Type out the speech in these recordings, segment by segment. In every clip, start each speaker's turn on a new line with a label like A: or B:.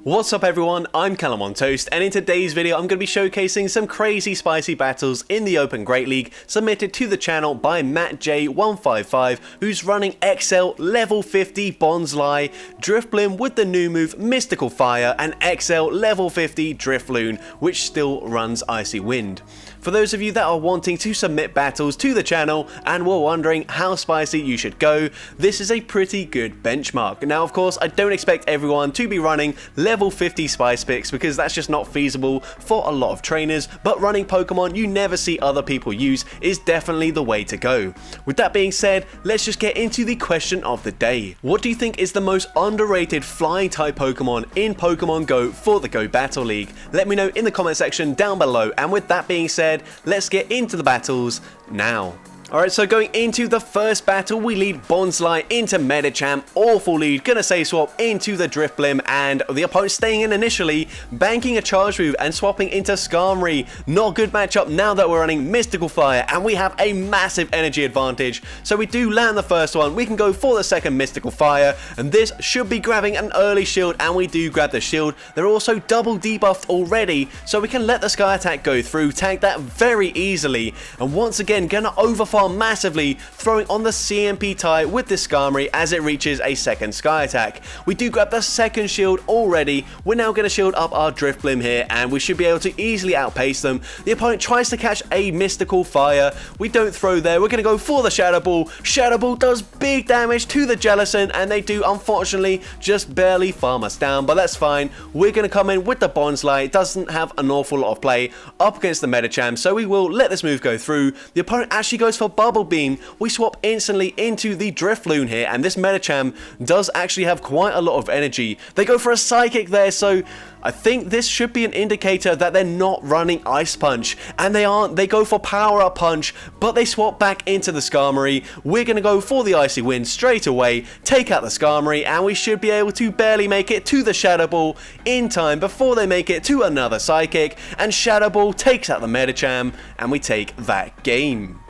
A: What's up everyone, I'm CallumOnToast, and in today's video I'm going to be showcasing some crazy spicy battles in the Open Great League submitted to the channel by MattJ155, who's running XL level 50 Bonsly, Drifblim with the new move Mystical Fire, and XL level 50 Drifloon, which still runs Icy Wind. For those of you that are wanting to submit battles to the channel and were wondering how spicy you should go, this is a pretty good benchmark. Now of course I don't expect everyone to be running level 50 spice picks because that's just not feasible for a lot of trainers, but running Pokemon you never see other people use is definitely the way to go. With that being said, let's just get into the question of the day. What do you think is the most underrated flying type Pokemon in Pokemon Go for the Go Battle League? Let me know in the comment section down below, and with that being said, let's get into the battles now. Alright, so going into the first battle, we lead Bonsly into Medicham. Awful lead, gonna say swap into the Drifblim, and the opponent staying in initially, banking a charge move and swapping into Skarmory. Not a good matchup now that we're running Mystical Fire, and we have a massive energy advantage. So we do land the first one, we can go for the second Mystical Fire, and this should be grabbing an early shield, and we do grab the shield. They're also double debuffed already, so we can let the Sky Attack go through, tank that very easily, and once again gonna overfarm massively, throwing on the CMP tie with this Skarmory as it reaches a second Sky Attack. We do grab the second shield already. We're now going to shield up our Drifblim here, and we should be able to easily outpace them. The opponent tries to catch a Mystical Fire. We don't throw there. We're going to go for the Shadow Ball. Shadow Ball does big damage to the Jellicent, and they do unfortunately just barely farm us down, but that's fine. We're going to come in with the Bonsly. It doesn't have an awful lot of play up against the Medicham, so we will let this move go through. The opponent actually goes for Bubble Beam. We swap instantly into the Drifloon here, and this Medicham does actually have quite a lot of energy. They go for a Psychic there, so I think this should be an indicator that they're not running Ice Punch, and they aren't. They go for Power Up Punch, but they swap back into the Skarmory. We're going to go for the Icy Wind straight away, take out the Skarmory, and we should be able to barely make it to the Shadow Ball in time before they make it to another Psychic, and Shadow Ball takes out the Medicham, and we take that game.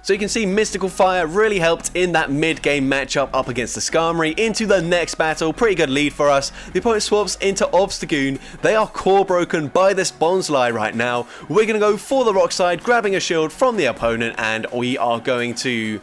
A: So you can see Mystical Fire really helped in that mid-game matchup up against the Skarmory. Into the next battle, pretty good lead for us. The opponent swaps into Obstagoon. They are core broken by this Bonsly right now. We're going to go for the Rock Slide, grabbing a shield from the opponent, and we are going to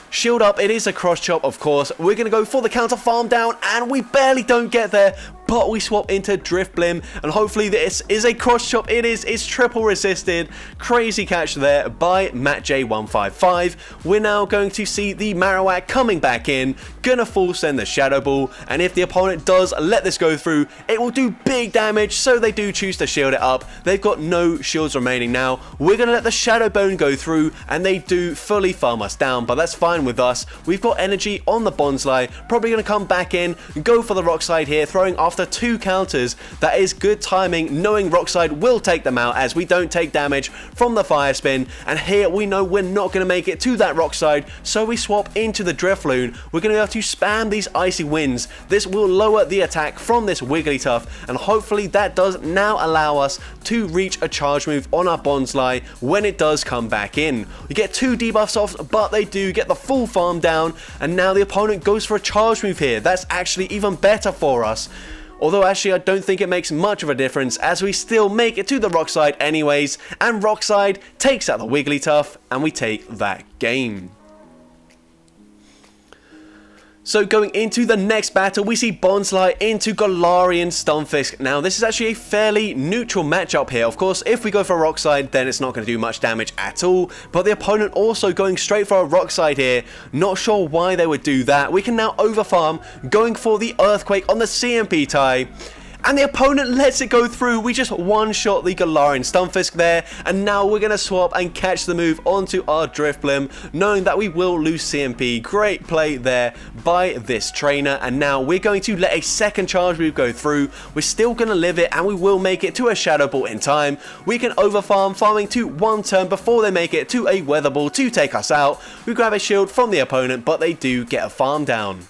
A: shield up. It is a cross chop, of course. We're going to go for the counter farm down, and we barely don't get there, but we swap into Drifblim, and hopefully this is a cross chop. It is. It's triple resisted. Crazy catch there by MattJ155. We're now going to see the Marowak coming back in, gonna full send the Shadow Ball, and if the opponent does let this go through, it will do big damage, so they do choose to shield it up. They've got no shields remaining now. We're gonna let the Shadow Bone go through, and they do fully farm us down, but that's fine with us. We've got energy on the Bonsly, probably gonna come back in, go for the Rock Slide here, throwing after two counters. That is good timing, knowing Rock Slide will take them out as we don't take damage from the Fire Spin, and here we know we're not going to make it to that Rock Slide, so we swap into the Drifloon. We're going to be able to spam these Icy Winds. This will lower the attack from this Wigglytuff, and hopefully that does now allow us to reach a charge move on our Bonsly when it does come back in. We get two debuffs off, but they do get the full farm down, and now the opponent goes for a charge move here. That's actually even better for us. Although actually I don't think it makes much of a difference, as we still make it to the Rock Slide anyways, and Rock Slide takes out the Wigglytuff, and we take that game. So going into the next battle, we see Bonsly into Galarian Stunfisk. Now this is actually a fairly neutral matchup here. Of course, if we go for a Rock Slide, then it's not going to do much damage at all. But the opponent also going straight for a Rock Slide here. Not sure why they would do that. We can now overfarm, going for the Earthquake on the CMP tie. And the opponent lets it go through. We just one-shot the Galarian Stunfisk there, and now we're going to swap and catch the move onto our Drifblim, knowing that we will lose CMP. Great play there by this trainer, and now we're going to let a second charge move go through. We're still going to live it, and we will make it to a Shadow Ball in time. We can overfarm, farming to one turn before they make it to a Weather Ball to take us out. We grab a shield from the opponent, but they do get a farm down.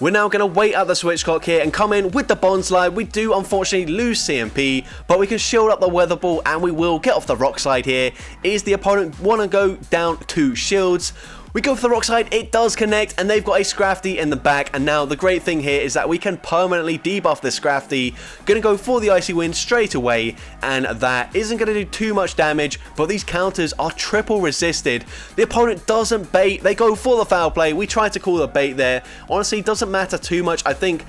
A: We're now going to wait out the switch clock here and come in with the Bonsly. We do unfortunately lose CMP, but we can shield up the Weather Ball and we will get off the Rock Slide here. Is the opponent want to go down 2 shields? We go for the rock slide, it does connect, and they've got a Scrafty in the back, and now the great thing here is that we can permanently debuff this Scrafty. Gonna go for the Icy Wind straight away, and that isn't gonna do too much damage, but these counters are triple resisted. The opponent doesn't bait, they go for the foul play. We tried to call the bait there. Honestly, it doesn't matter too much. I think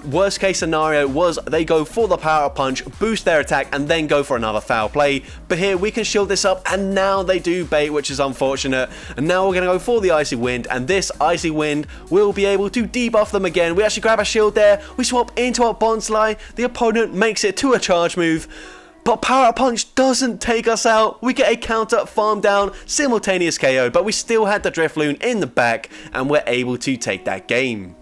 A: worst case scenario was they go for the power punch, boost their attack, and then go for another foul play. But here we can shield this up, and now they do bait, which is unfortunate. And now we're going to go for the Icy Wind, and this Icy Wind will be able to debuff them again. We actually grab a shield there, we swap into our Bonsly, the opponent makes it to a charge move. But Power Punch doesn't take us out. We get a counter, farm down, simultaneous KO, but we still had the Drifloon in the back, and we're able to take that game.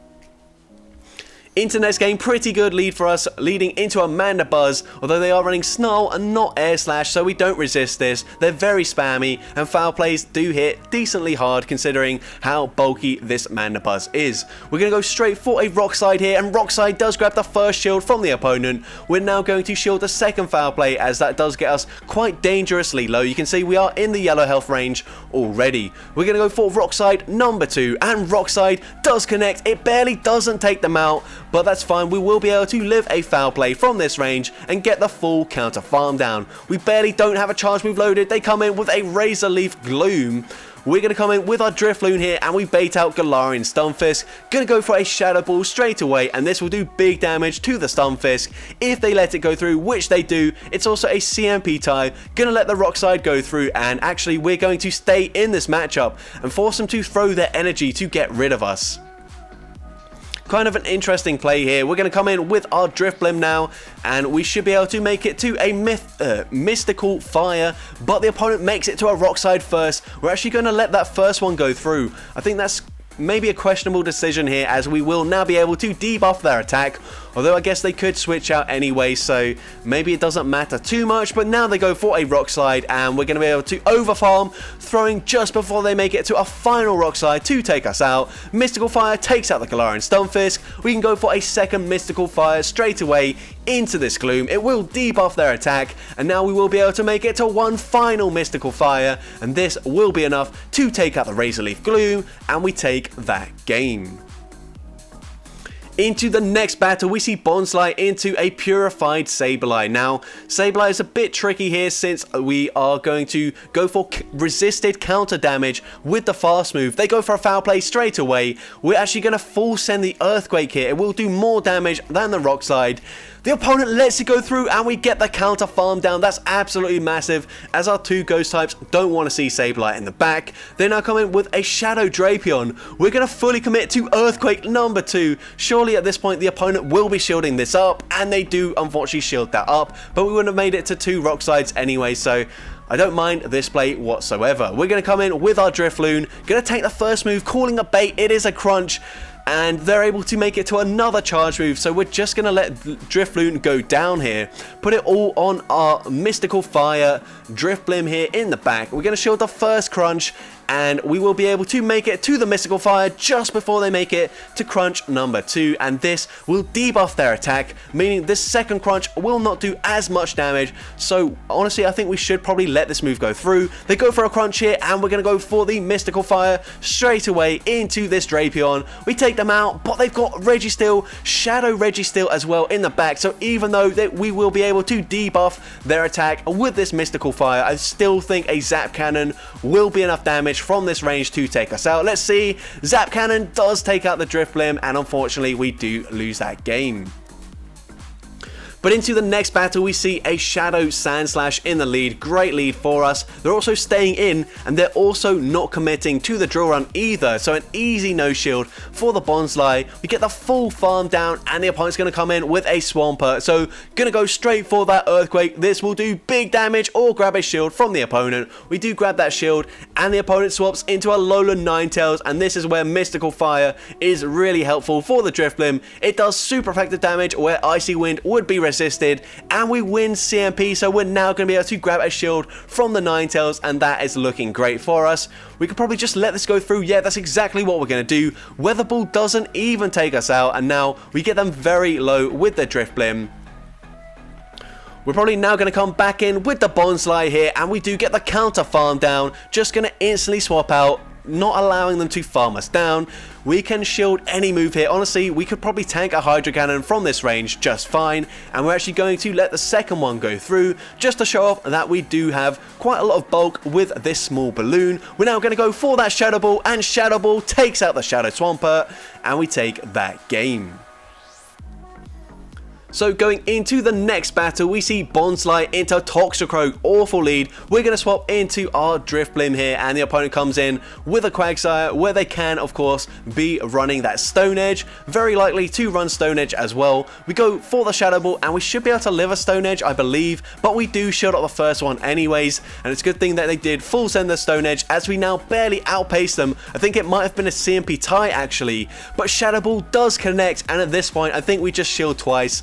A: Into next game, pretty good lead for us, leading into Amanda Buzz, although they are running Snarl and not Air Slash, so we don't resist this. They're very spammy, and foul plays do hit decently hard considering how bulky this Amanda Buzz is. We're going to go straight for a Rock Slide here, and Rock Slide does grab the first shield from the opponent. We're now going to shield the second foul play, as that does get us quite dangerously low. You can see we are in the yellow health range already. We're going to go for Rock Slide number 2, and Rock Slide does connect. It barely doesn't take them out, but that's fine. We will be able to live a foul play from this range and get the full counter farm down. We barely don't have a charge move loaded. They come in with a Razor Leaf Gloom. We're going to come in with our Drifloon here, and we bait out Galarian Stunfisk. Going to go for a Shadow Ball straight away, and this will do big damage to the Stunfisk if they let it go through, which they do. It's also a CMP tie. Going to let the Rock Slide go through, and actually we're going to stay in this matchup and force them to throw their energy to get rid of us. Kind of an interesting play here. We're going to come in with our Drifblim now, and we should be able to make it to a mystical fire, but the opponent makes it to a Rock Slide first. We're actually going to let that first one go through. I think that's maybe a questionable decision here, as we will now be able to debuff their attack, although I guess they could switch out anyway, so maybe it doesn't matter too much. But now they go for a Rock Slide, and we're going to be able to overfarm, throwing just before they make it to a final Rock Slide to take us out. Mystical Fire takes out the Galarian Stunfisk. We can go for a second Mystical Fire straight away into this Gloom. It will debuff their attack, and now we will be able to make it to one final Mystical Fire, and this will be enough to take out the Razor Leaf Gloom, and we take that game. Into the next battle, we see Bonsly into a Purified Sableye. Now, Sableye is a bit tricky here, since we are going to go for resisted counter damage with the fast move. They go for a foul play straight away. We're actually going to full send the Earthquake here. It will do more damage than the Rock Slide. The opponent lets it go through, and we get the counter farm down. That's absolutely massive, as our two ghost types don't want to see Sableye in the back. They now come in with a Shadow Drapion. We're going to fully commit to Earthquake number 2. Surely at this point the opponent will be shielding this up, and they do unfortunately shield that up, but we wouldn't have made it to 2 Rock Slides anyway, so I don't mind this play whatsoever. We're going to come in with our Drifloon, going to take the first move, calling a bait. It is a crunch, and they're able to make it to another charge move, so we're just going to let Drifloon go down here. Put it all on our Mystical Fire Drifblim here in the back. We're going to shield the first crunch, and we will be able to make it to the Mystical Fire just before they make it to crunch number 2, and this will debuff their attack, meaning this second crunch will not do as much damage. So honestly, I think we should probably let this move go through. They go for a crunch here, and we're going to go for the Mystical Fire straight away into this Drapion. We take them out, but they've got Registeel, Shadow Registeel as well in the back, so even though we will be able to debuff their attack with this Mystical Fire, I still think a Zap Cannon will be enough damage from this range to take us out. Let's see. Zap Cannon does take out the Drifblim, and unfortunately we do lose that game. But into the next battle, we see a Shadow Sandslash in the lead. Great lead for us. They're also staying in, and they're also not committing to the drill run either. So an easy no shield for the Bonsly. We get the full farm down, and the opponent's going to come in with a Swampert. So going to go straight for that Earthquake. This will do big damage, or grab a shield from the opponent. We do grab that shield, and the opponent swaps into a Alolan Ninetales, and this is where Mystical Fire is really helpful for the Drifblim. It does super effective damage where Icy Wind would be resisted, and we win CMP, so we're now going to be able to grab a shield from the Ninetales, and that is looking great for us. We could probably just let this go through. Yeah, that's exactly what we're going to do. Weather Ball doesn't even take us out, and now we get them very low with the Drifblim. We're probably now going to come back in with the Bonsly here, and we do get the counter farm down. Just going to instantly swap out not allowing them to farm us down. We can shield any move here. Honestly, we could probably tank a Hydro Cannon from this range just fine, and we're actually going to let the second one go through just to show off that we do have quite a lot of bulk with this small balloon. We're now going to go for that Shadow Ball, and Shadow Ball takes out the Shadow Swampert, and we take that game. So going into the next battle, we see Bonsly into Toxicroak. Awful lead. We're going to swap into our Drifblim here, and the opponent comes in with a Quagsire, where they can, of course, be running that Stone Edge. Very likely to run Stone Edge as well. We go for the Shadow Ball, and we should be able to live a Stone Edge, I believe, but we do shield up the first one anyways, and it's a good thing that they did full send the Stone Edge, as we now barely outpace them. I think it might have been a CMP tie, actually, but Shadow Ball does connect, and at this point, I think we just shield twice.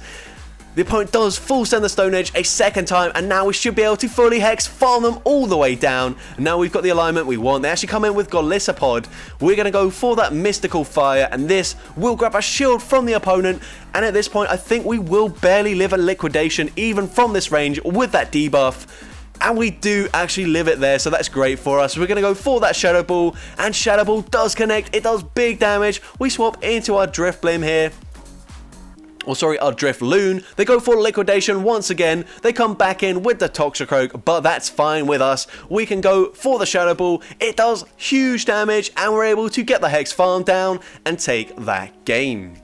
A: The opponent does full send the Stone Edge a second time, and now we should be able to fully Hex, farm them all the way down. And now we've got the alignment we want. They actually come in with Golisopod. We're going to go for that Mystical Fire, and this will grab a shield from the opponent. And at this point, I think we will barely live a Liquidation, even from this range, with that debuff. And we do actually live it there, so that's great for us. We're going to go for that Shadow Ball, and Shadow Ball does connect. It does big damage. We swap into our Drifblim here. Or sorry, our Drifloon. They go for Liquidation once again. They come back in with the Toxicroak, but that's fine with us. We can go for the Shadow Ball. It does huge damage, and we're able to get the Hex farm down and take that game.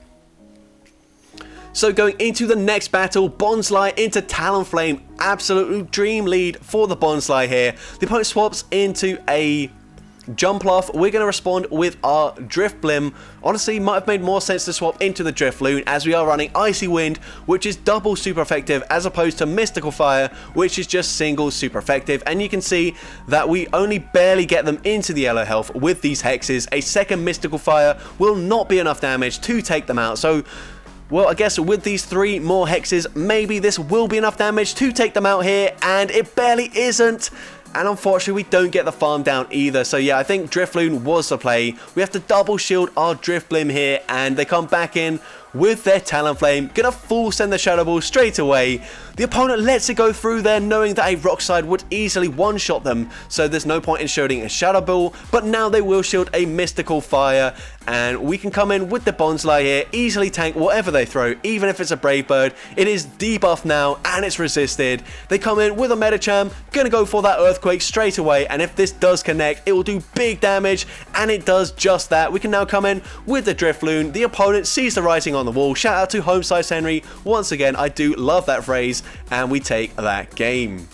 A: So going into the next battle, Bonsly into Talonflame. Absolute dream lead for the Bonsly here. The opponent swaps into a Jumpluff. We're going to respond with our Drifblim. Honestly, might have made more sense to swap into the Drifloon, as we are running Icy Wind, which is double super effective, as opposed to Mystical Fire, which is just single super effective. And you can see that we only barely get them into the yellow health with these hexes. A second Mystical Fire will not be enough damage to take them out. So, well, I guess with these 3 more hexes, maybe this will be enough damage to take them out here, and it barely isn't. And unfortunately, we don't get the farm down either. So yeah, I think Drifloon was the play. We have to double shield our Drifblim here, and they come back in with their Talonflame. Gonna full send the Shadow Ball straight away. The opponent lets it go through there, knowing that a Rock Slide would easily one-shot them, so there's no point in shielding a Shadow Ball, but now they will shield a Mystical Fire, and we can come in with the Bonsly here, easily tank whatever they throw, even if it's a Brave Bird. It is debuffed now, and it's resisted. They come in with a Medicham, gonna go for that Earthquake straight away, and if this does connect, it will do big damage, and it does just that. We can now come in with the Drifloon. The opponent sees the writing on the wall. Shout out to Homesize Henry. Once again, I do love that phrase, and we take that game.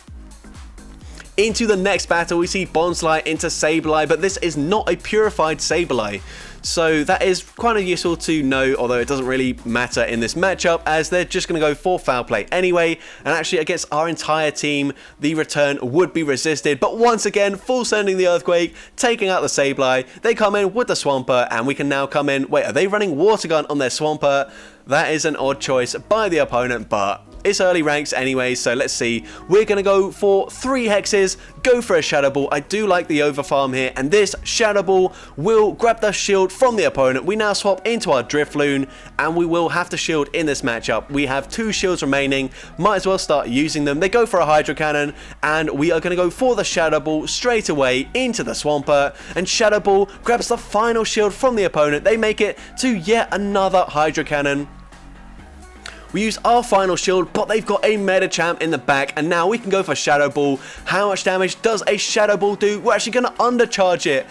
A: Into the next battle, we see Bonsly into Sableye, but this is not a purified Sableye. So that is kind of useful to know, although it doesn't really matter in this matchup, as they're just going to go for Foul Play anyway. And actually, against our entire team, the return would be resisted. But once again, full sending the Earthquake, taking out the Sableye. They come in with the Swampert, and we can now come in. Wait, are they running Water Gun on their Swampert? That is an odd choice by the opponent, but it's early ranks anyway, so let's see. We're going to go for 3 hexes, go for a Shadow Ball. I do like the overfarm here, and this Shadow Ball will grab the shield from the opponent. We now swap into our Drifloon, and we will have to shield in this matchup. We have 2 shields remaining, might as well start using them. They go for a Hydro Cannon, and we are going to go for the Shadow Ball straight away into the Swampert, and Shadow Ball grabs the final shield from the opponent. They make it to yet another Hydro Cannon. We use our final shield, but they've got a Medicham in the back, and now we can go for Shadow Ball. How much damage does a Shadow Ball do? We're actually going to undercharge it.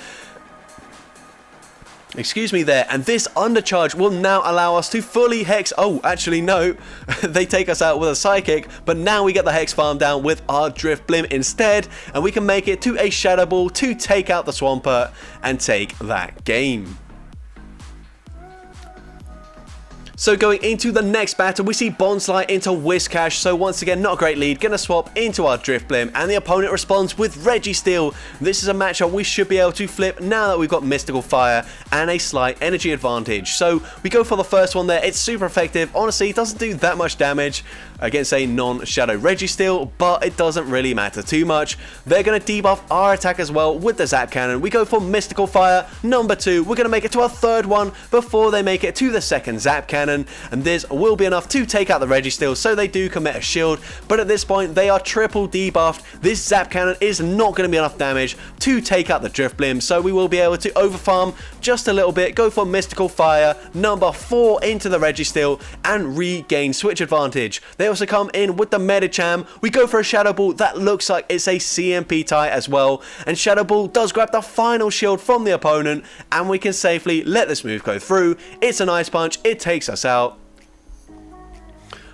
A: Excuse me there, and this undercharge will now allow us to fully Hex. Oh, actually no, they take us out with a Psychic, but now we get the Hex farm down with our Drifblim instead, and we can make it to a Shadow Ball to take out the Swampert and take that game. So going into the next battle, we see Bonsly into Whiscash. So once again, not a great lead. Gonna swap into our Drifblim, and the opponent responds with Registeel. This is a matchup we should be able to flip now that we've got Mystical Fire and a slight energy advantage. So we go for the first one there. It's super effective. Honestly, it doesn't do that much damage against a non-Shadow Registeel, but it doesn't really matter too much. They're gonna debuff our attack as well with the Zap Cannon. We go for Mystical Fire number 2. We're gonna make it to our third one before they make it to the second Zap Cannon. cannon, and this will be enough to take out the Registeel, so they do commit a shield, but at this point they are triple debuffed. This zap cannon is not going to be enough damage to take out the Drifblim, so we will be able to overfarm just a little bit, go for Mystical Fire, number 4 into the Registeel, and regain switch advantage. They also come in with the Medicham. We go for a Shadow Ball that looks like it's a CMP tie as well, and Shadow Ball does grab the final shield from the opponent, and we can safely let this move go through. It's an Ice Punch, it takes us out.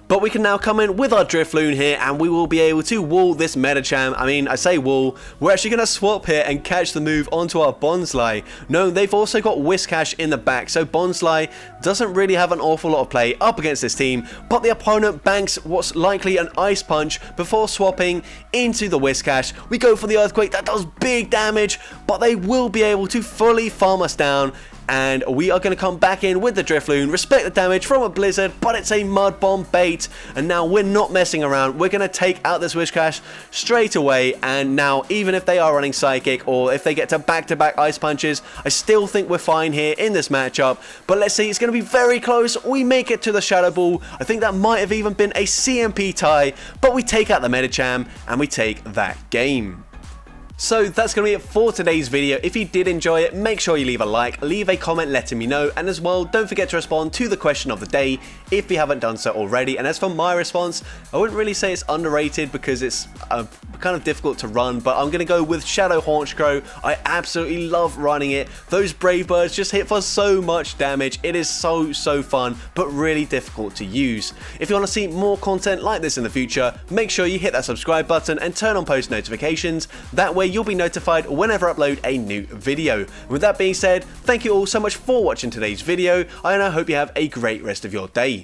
A: But we can now come in with our Drifloon here, and we will be able to wall this Medicham. I mean, I say wall, we're actually going to swap here and catch the move onto our Bonsly. No, they've also got Whiscash in the back, so Bonsly doesn't really have an awful lot of play up against this team, but the opponent banks what's likely an Ice Punch before swapping into the Whiscash. We go for the Earthquake, that does big damage, but they will be able to fully farm us down. And we are going to come back in with the Drifloon, respect the damage from a Blizzard, but it's a Mud Bomb bait, and now we're not messing around. We're going to take out this Whiscash straight away, and now even if they are running Psychic, or if they get to back-to-back Ice Punches, I still think we're fine here in this matchup. But let's see, it's going to be very close. We make it to the Shadow Ball. I think that might have even been a CMP tie, but we take out the Medicham, and we take that game. So that's going to be it for today's video. If you did enjoy it, make sure you leave a like, leave a comment letting me know, and as well, don't forget to respond to the question of the day if you haven't done so already. And as for my response, I wouldn't really say it's underrated because it's kind of difficult to run, but I'm going to go with Shadow Haunchcrow. I absolutely love running it. Those Brave Birds just hit for so much damage. It is so fun, but really difficult to use. If you want to see more content like this in the future, make sure you hit that subscribe button and turn on post notifications. That way you'll be notified whenever I upload a new video. With that being said, thank you all so much for watching today's video, and I hope you have a great rest of your day.